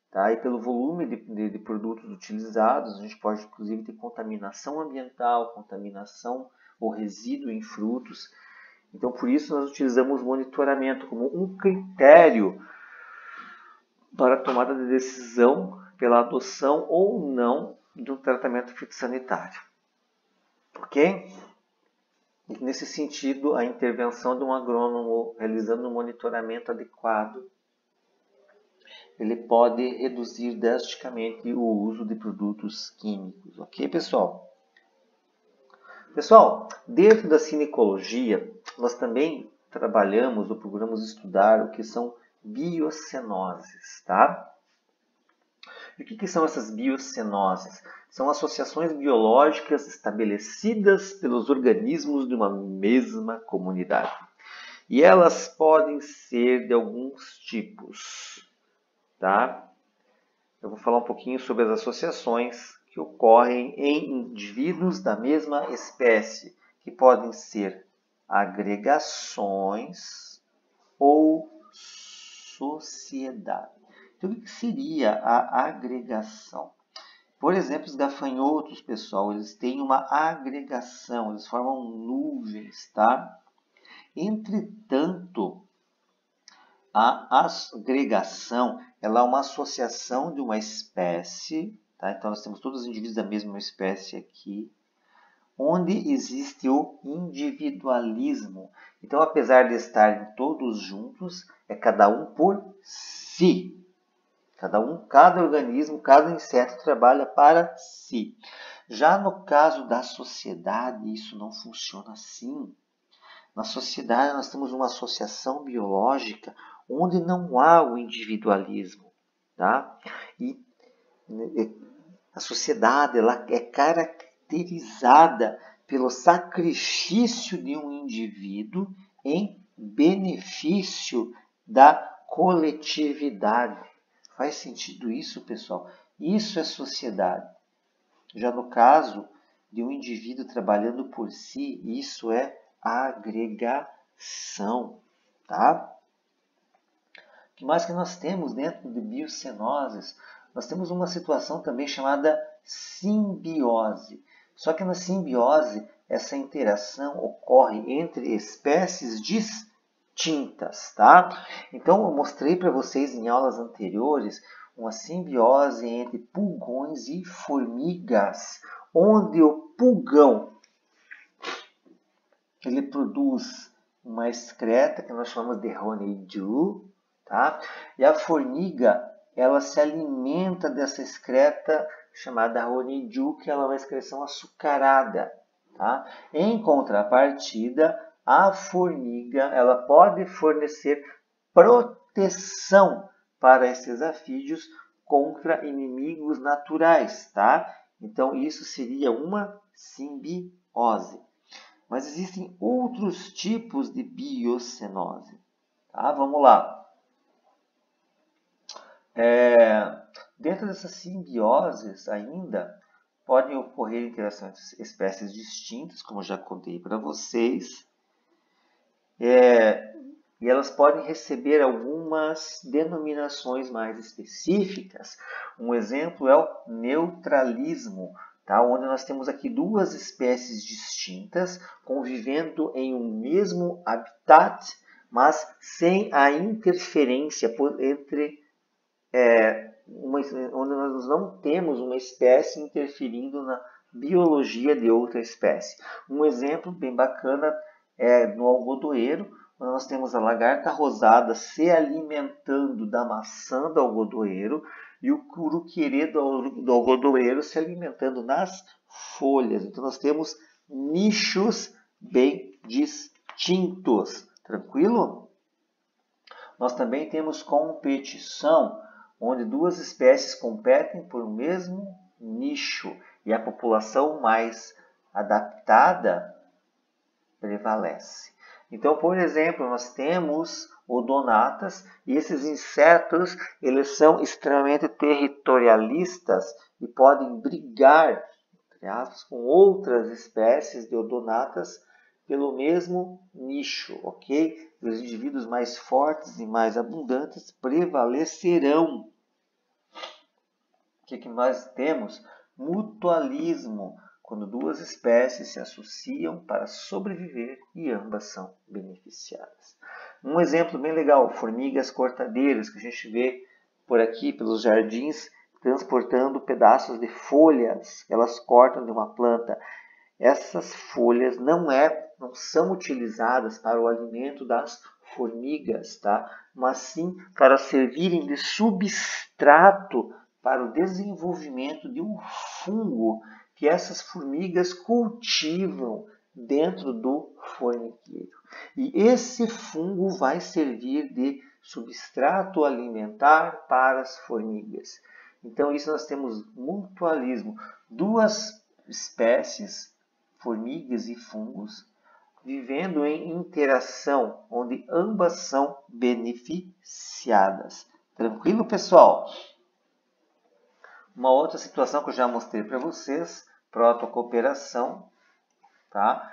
tá? E pelo volume de produtos utilizados, a gente pode inclusive ter contaminação ambiental, contaminação ou resíduo em frutos. Então, por isso, nós utilizamos monitoramento como um critério para a tomada de decisão pela adoção ou não de um tratamento fitossanitário. Ok? E nesse sentido, a intervenção de um agrônomo realizando um monitoramento adequado, ele pode reduzir drasticamente o uso de produtos químicos. Ok, pessoal? Pessoal, dentro da cinecologia, nós também trabalhamos ou procuramos estudar o que são biocenoses, tá? E o que são essas biocenoses? São associações biológicas estabelecidas pelos organismos de uma mesma comunidade. E elas podem ser de alguns tipos, tá? Eu vou falar um pouquinho sobre as associações que ocorrem em indivíduos da mesma espécie, que podem ser agregações ou sociedade. Então, o que seria a agregação? Por exemplo, os gafanhotos, pessoal, eles têm uma agregação, eles formam nuvens, tá? Entretanto, a agregação ela é uma associação de uma espécie, tá? Então nós temos todos os indivíduos da mesma espécie aqui, onde existe o individualismo. Então, apesar de estarem todos juntos, é cada um por si. Cada organismo, cada inseto trabalha para si. Já no caso da sociedade, isso não funciona assim. Na sociedade, nós temos uma associação biológica onde não há o individualismo, tá? E a sociedade ela é caracterizada pelo sacrifício de um indivíduo em benefício da coletividade. Faz sentido isso, pessoal? Isso é sociedade. Já no caso de um indivíduo trabalhando por si, isso é agregação, tá? O que mais que nós temos dentro de biocenoses? Nós temos uma situação também chamada simbiose. Só que na simbiose, essa interação ocorre entre espécies distintas, tá? Então, eu mostrei para vocês em aulas anteriores uma simbiose entre pulgões e formigas, onde o pulgão ele produz uma excreta que nós chamamos de honeydew, tá? E a formiga ela se alimenta dessa excreta chamada honeydew, que ela é uma excreção açucarada. Tá? Em contrapartida, a formiga ela pode fornecer proteção para esses afídeos contra inimigos naturais. Tá? Então, isso seria uma simbiose. Mas existem outros tipos de biocenose. Tá? Vamos lá. Dentro dessas simbioses ainda podem ocorrer interações entre espécies distintas, como eu já contei para vocês, e elas podem receber algumas denominações mais específicas. Um exemplo é o neutralismo, tá? Onde nós temos aqui duas espécies distintas convivendo em um mesmo habitat, mas sem a interferência entre onde nós não temos uma espécie interferindo na biologia de outra espécie. Um exemplo bem bacana é no algodoeiro, onde nós temos a lagarta rosada se alimentando da maçã do algodoeiro e o curuquerê do algodoeiro se alimentando nas folhas. Então nós temos nichos bem distintos. Tranquilo? Nós também temos competição, onde duas espécies competem por um mesmo nicho e a população mais adaptada prevalece. Então, por exemplo, nós temos odonatas e esses insetos eles são extremamente territorialistas e podem brigar, entre aspas, com outras espécies de odonatas pelo mesmo nicho, ok? Os indivíduos mais fortes e mais abundantes prevalecerão. O que nós temos? Mutualismo, quando duas espécies se associam para sobreviver e ambas são beneficiadas. Um exemplo bem legal, formigas cortadeiras, que a gente vê por aqui pelos jardins, transportando pedaços de folhas que elas cortam de uma planta. Essas folhas não são utilizadas para o alimento das formigas, tá? Mas sim para servirem de substrato para o desenvolvimento de um fungo que essas formigas cultivam dentro do formigueiro. E esse fungo vai servir de substrato alimentar para as formigas. Então, isso nós temos mutualismo. Duas espécies, formigas e fungos, vivendo em interação, onde ambas são beneficiadas. Tranquilo, pessoal? Uma outra situação que eu já mostrei para vocês, protocooperação, tá?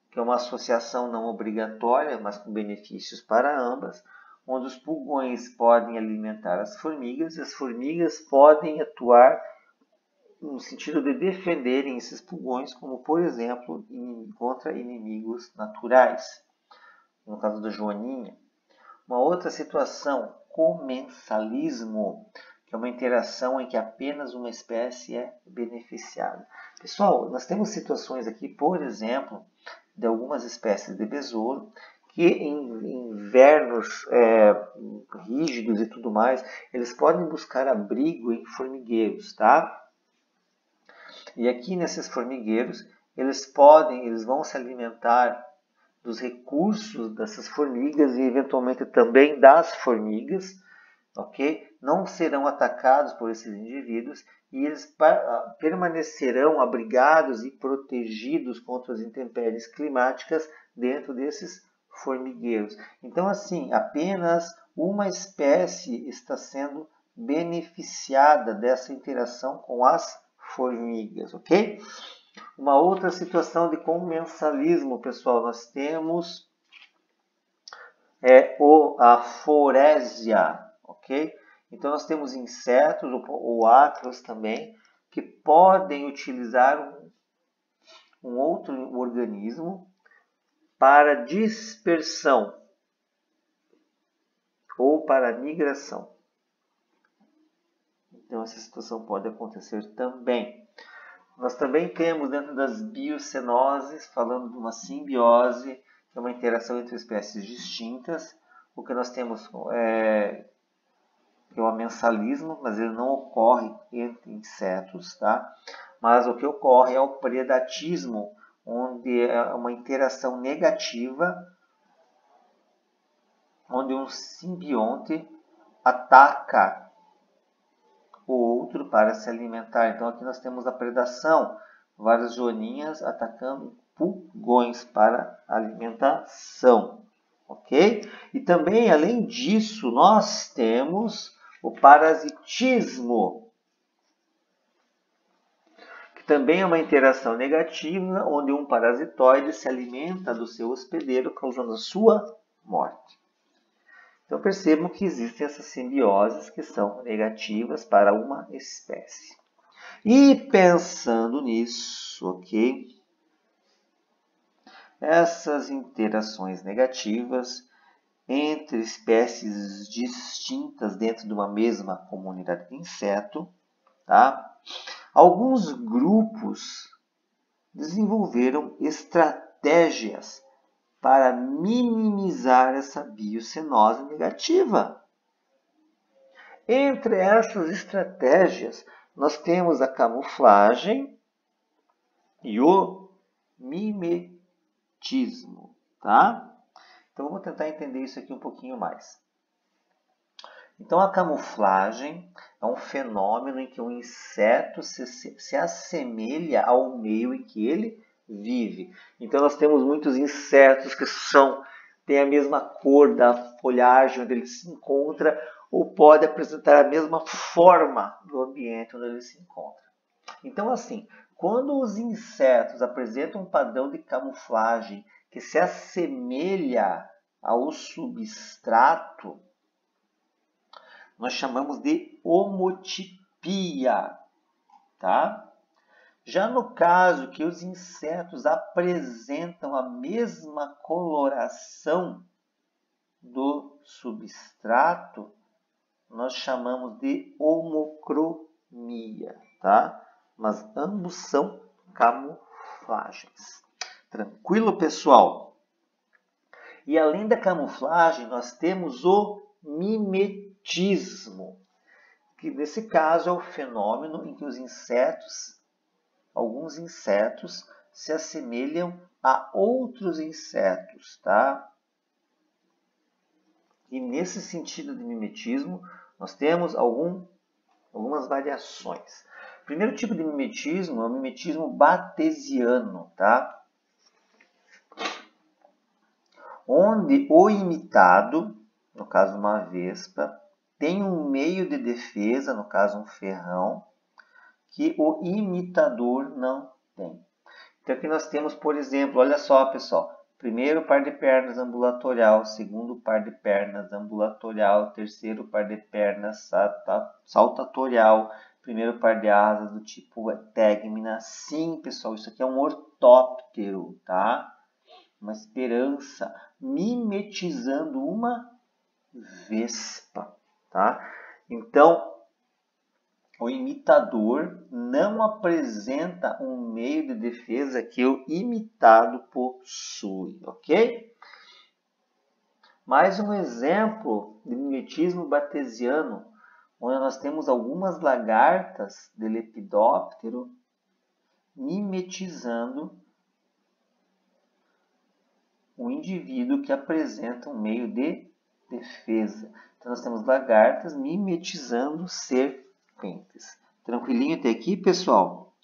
Que é uma associação não obrigatória, mas com benefícios para ambas, onde os pulgões podem alimentar as formigas e as formigas podem atuar no sentido de defenderem esses pulgões, como por exemplo, contra inimigos naturais. No caso da joaninha. Uma outra situação, comensalismo, que é uma interação em que apenas uma espécie é beneficiada. Pessoal, nós temos situações aqui, por exemplo, de algumas espécies de besouro, que em invernos rígidos e tudo mais, eles podem buscar abrigo em formigueiros, tá? E aqui nesses formigueiros, eles vão se alimentar dos recursos dessas formigas e eventualmente também das formigas, ok? Não serão atacados por esses indivíduos e eles permanecerão abrigados e protegidos contra as intempéries climáticas dentro desses formigueiros. Então, assim, apenas uma espécie está sendo beneficiada dessa interação com as formigas, ok? Uma outra situação de comensalismo, pessoal, nós temos a forésia, ok? Então nós temos insetos ou ácaros também que podem utilizar um outro organismo para dispersão ou para migração. Então essa situação pode acontecer também. Nós também temos dentro das biocenoses, falando de uma simbiose, que é uma interação entre espécies distintas. O que nós temos que é o amensalismo, mas ele não ocorre entre insetos, tá? Mas o que ocorre é o predatismo, onde é uma interação negativa, onde um simbionte ataca o outro para se alimentar. Então aqui nós temos a predação, várias joaninhas atacando pulgões para alimentação, ok? E também, além disso, nós temos o parasitismo, que também é uma interação negativa, onde um parasitoide se alimenta do seu hospedeiro, causando a sua morte. Então percebam que existem essas simbioses que são negativas para uma espécie. E pensando nisso, ok? Essas interações negativas entre espécies distintas dentro de uma mesma comunidade de inseto, tá? Alguns grupos desenvolveram estratégias para minimizar essa biocenose negativa. Entre essas estratégias, nós temos a camuflagem e o mimetismo, tá? Então vamos tentar entender isso aqui um pouquinho mais. Então a camuflagem é um fenômeno em que um inseto se assemelha ao meio em que ele vive. Então nós temos muitos insetos que têm a mesma cor da folhagem onde ele se encontra, ou pode apresentar a mesma forma do ambiente onde ele se encontra. Então assim, quando os insetos apresentam um padrão de camuflagem que se assemelha ao substrato, nós chamamos de homotipia, tá? Já no caso que os insetos apresentam a mesma coloração do substrato, nós chamamos de homocromia, tá? Mas ambos são camuflagens. Tranquilo, pessoal? E além da camuflagem, nós temos o mimetismo, que nesse caso é o fenômeno em que alguns insetos se assemelham a outros insetos, tá? E nesse sentido de mimetismo, nós temos algumas variações. O primeiro tipo de mimetismo é o mimetismo batesiano, tá? Onde o imitado, no caso uma vespa, tem um meio de defesa, no caso um ferrão, que o imitador não tem. Então aqui nós temos, por exemplo, olha só pessoal, primeiro par de pernas ambulatorial, segundo par de pernas ambulatorial, terceiro par de pernas saltatorial, primeiro par de asas do tipo tegmina. Sim, pessoal, isso aqui é um ortóptero, tá? Uma esperança, mimetizando uma vespa, tá? Então, o imitador não apresenta um meio de defesa que o imitado possui, ok? Mais um exemplo de mimetismo batesiano, onde nós temos algumas lagartas de Lepidóptero mimetizando um indivíduo que apresenta um meio de defesa. Então nós temos lagartas mimetizando serpentes. Tranquilinho até aqui, pessoal?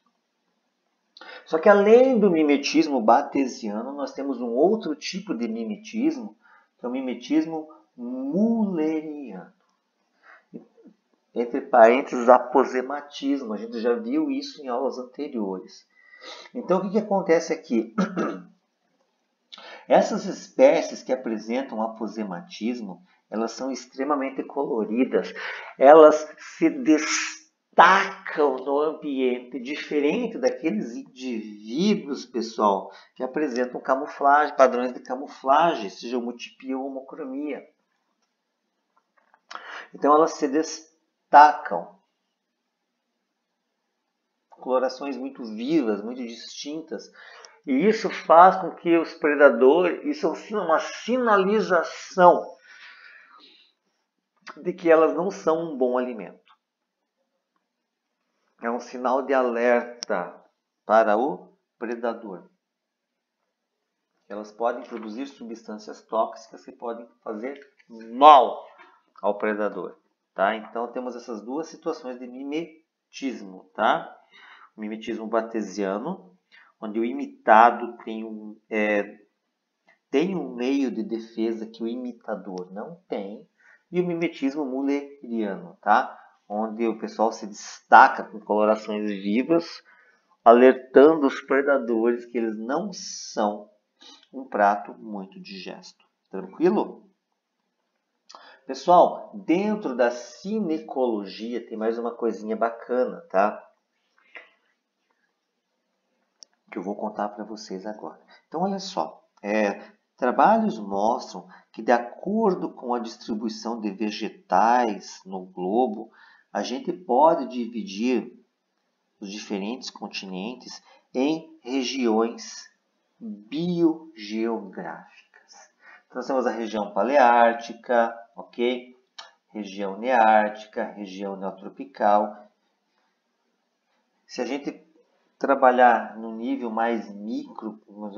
Só que além do mimetismo batesiano, nós temos um outro tipo de mimetismo, que é o mimetismo mulleriano. Entre parênteses, aposematismo. A gente já viu isso em aulas anteriores. Então o que acontece aqui? Essas espécies que apresentam aposematismo, elas são extremamente coloridas, elas se destacam no ambiente, diferente daqueles indivíduos, pessoal, que apresentam camuflagem, padrões de camuflagem, seja homotipia ou homocromia. Então elas se destacam, colorações muito vivas, muito distintas. E isso faz com que os predadores, isso é uma sinalização de que elas não são um bom alimento. É um sinal de alerta para o predador. Elas podem produzir substâncias tóxicas que podem fazer mal ao predador. Tá? Então temos essas duas situações de mimetismo. Tá? O mimetismo batesiano, onde o imitado tem um meio de defesa que o imitador não tem, e o mimetismo mulleriano, tá? Onde o pessoal se destaca com colorações vivas, alertando os predadores que eles não são um prato muito digesto. Tranquilo? Pessoal, dentro da cinecologia tem mais uma coisinha bacana, tá? Que eu vou contar para vocês agora. Então, olha só. Trabalhos mostram que, de acordo com a distribuição de vegetais no globo, a gente pode dividir os diferentes continentes em regiões biogeográficas. Então, nós temos a região paleártica, ok? Região neártica, região neotropical. Se a gente trabalhar no nível mais micro,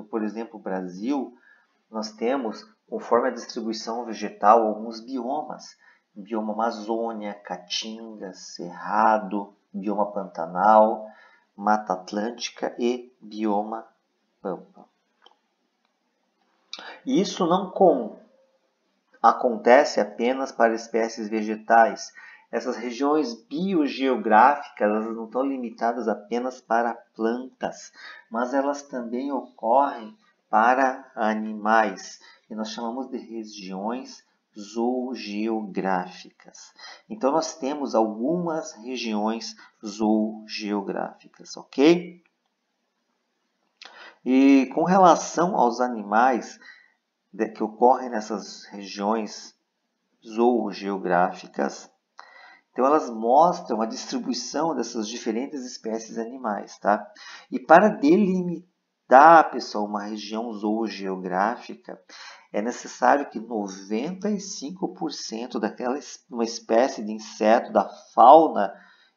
por exemplo, o Brasil, nós temos, conforme a distribuição vegetal, alguns biomas. Bioma Amazônia, Caatinga, Cerrado, bioma Pantanal, Mata Atlântica e bioma Pampa. E isso não acontece apenas para espécies vegetais. Essas regiões biogeográficas elas não estão limitadas apenas para plantas, mas elas também ocorrem para animais, e nós chamamos de regiões zoogeográficas. Então, nós temos algumas regiões zoogeográficas, ok? E com relação aos animais que ocorrem nessas regiões zoogeográficas, então elas mostram a distribuição dessas diferentes espécies animais, tá? E para delimitar, pessoal, uma região zoogeográfica, é necessário que 95% uma espécie de inseto da fauna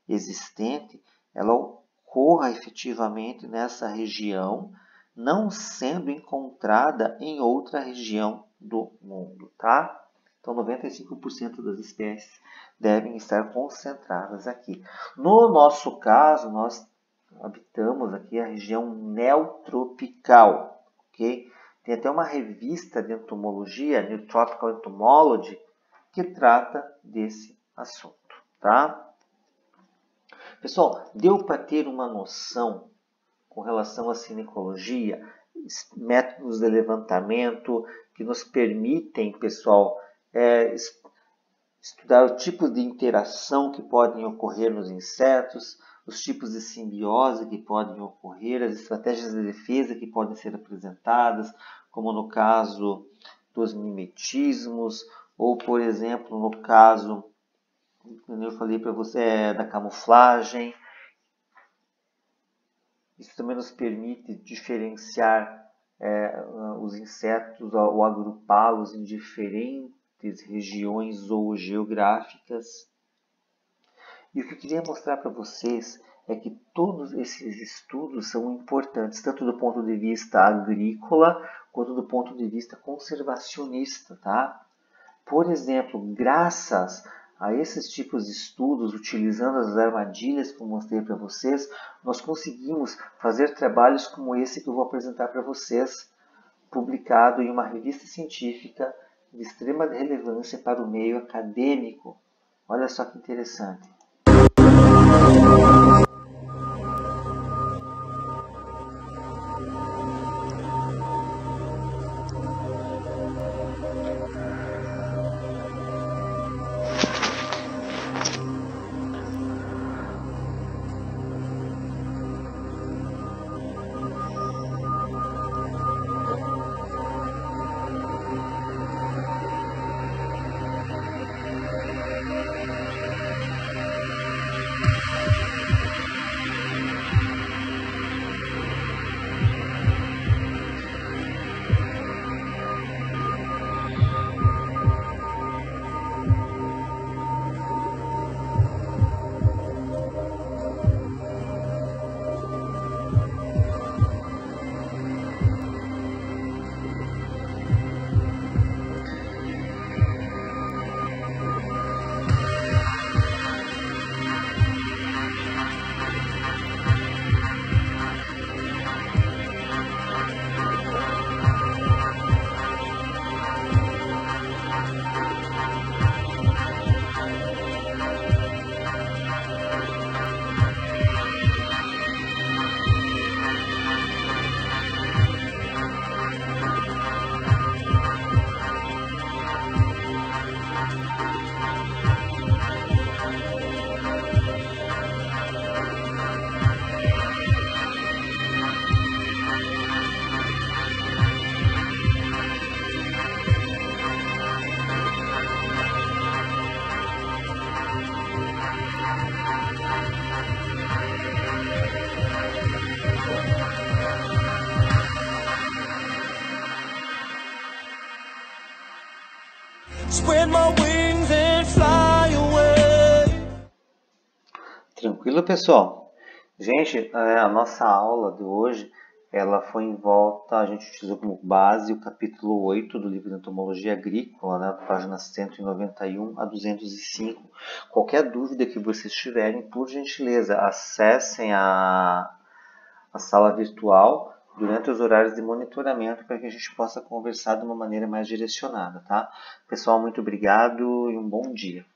existente, ela ocorra efetivamente nessa região, não sendo encontrada em outra região do mundo, tá? Então, 95% das espécies devem estar concentradas aqui. No nosso caso, nós habitamos aqui a região neotropical, ok? Tem até uma revista de entomologia, New Tropical Entomology, que trata desse assunto, tá? Pessoal, deu para ter uma noção com relação à cinecologia, métodos de levantamento que nos permitem, pessoal, estudar os tipos de interação que podem ocorrer nos insetos, os tipos de simbiose que podem ocorrer, as estratégias de defesa que podem ser apresentadas, como no caso dos mimetismos, ou, por exemplo, no caso, como eu falei para você, da camuflagem. Isso também nos permite diferenciar os insetos ou agrupá-los em diferentes regiões zoogeográficas. E o que eu queria mostrar para vocês é que todos esses estudos são importantes, tanto do ponto de vista agrícola, quanto do ponto de vista conservacionista, tá? Por exemplo, graças a esses tipos de estudos, utilizando as armadilhas que eu mostrei para vocês, nós conseguimos fazer trabalhos como esse que eu vou apresentar para vocês, publicado em uma revista científica de extrema relevância para o meio acadêmico. Olha só que interessante. Spread my wings and fly away. Tranquilo, pessoal? Gente, a nossa aula de hoje, ela foi em volta, a gente utilizou como base o capítulo 8 do livro de Entomologia Agrícola, né, páginas 191 a 205. Qualquer dúvida que vocês tiverem, por gentileza, acessem a sala virtual durante os horários de monitoramento para que a gente possa conversar de uma maneira mais direcionada, tá? Pessoal, muito obrigado e um bom dia.